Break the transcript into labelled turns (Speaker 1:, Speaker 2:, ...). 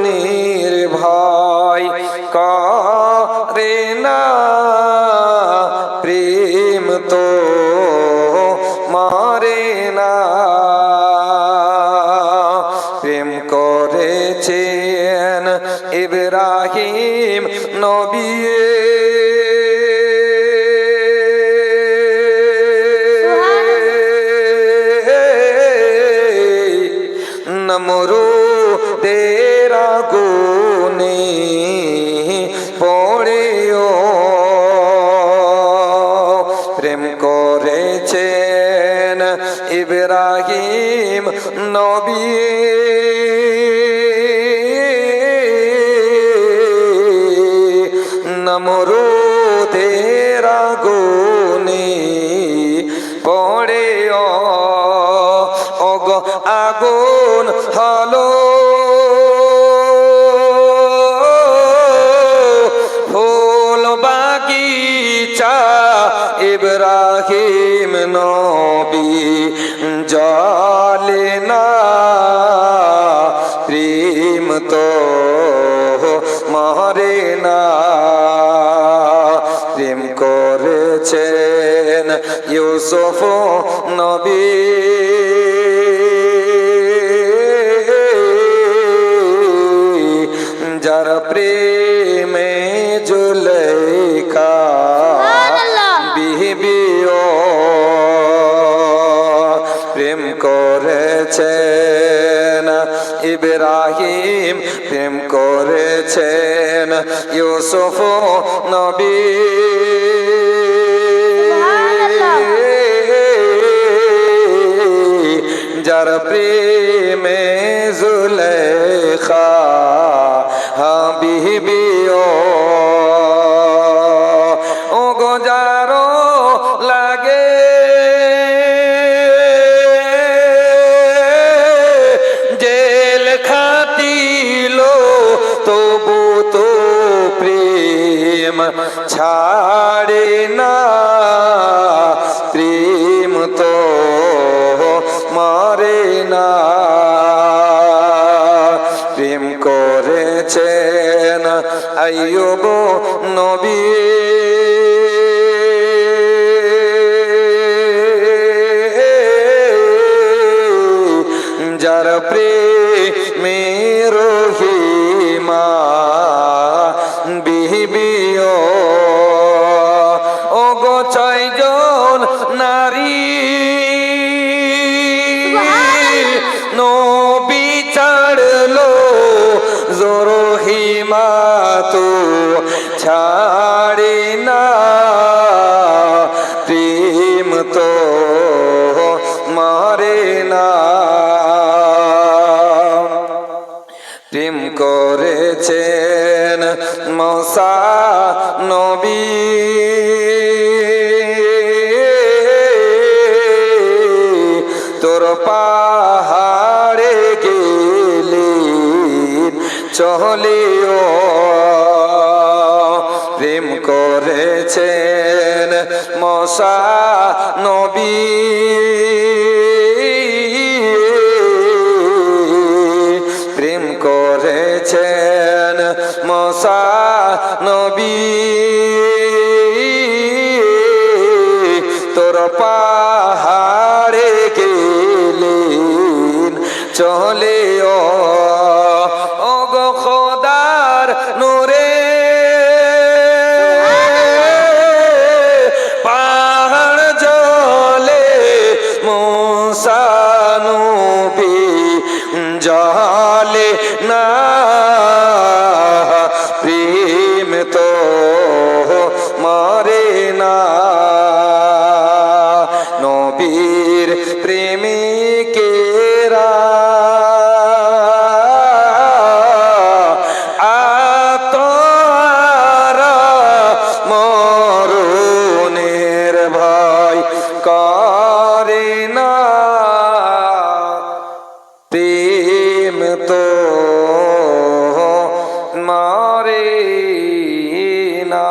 Speaker 1: নির্ভয় করে না প্রেম তো মরে না। প্রেম করেছেন ইব্রাহিম নবী, নমরুদের আগুনে পড়েও প্রেম করেছেন ইব্রাহিম নবী। নমরুদের আগুনে পড়েও ওগো আগুন হলো ফুল বাগিচা, ইব্রাহিম নবী জ্বলে না প্রেম তো মরে না। প্রেম করেছেন ইউসুফ নবী, যার প্রেমে জুলেখা বিবিও প্রেম করেছেন ইব্রাহিম, প্রেম করেছেন ইউসুফ নবী। যার প্রেমে জুলেখা বিবিও ও গোজারো লাগে জেল খাটিল তবু তো প্রেম ছাড়ে না। প্রেম তো মরে না। প্রেম করেছেন আইয়ুব নবী, যার প্রেমে রহিমা বিবিও ও গো ছয়জন নারী নবী ছাড়লো রহিমা তো ছাড়ে না। প্রেম তো মরে না। প্রেম করেছেন মুসা নবী, তোর পাহাড়ে গেলেন চলেও প্রেম করেছেন মুসা নবী। প্রেম করেছেন মুসা নবী, তোর পাহাড়ে গেলেন চলেও ও গো খোদার নূরে পাহাড় জ্বলে মুসা নবী জ্বলে না। প্রেম তো মরে না। নবীর প্রেমিকেরা আত্মারা মরণের ভয় করে না। প্রেম তো মরে না।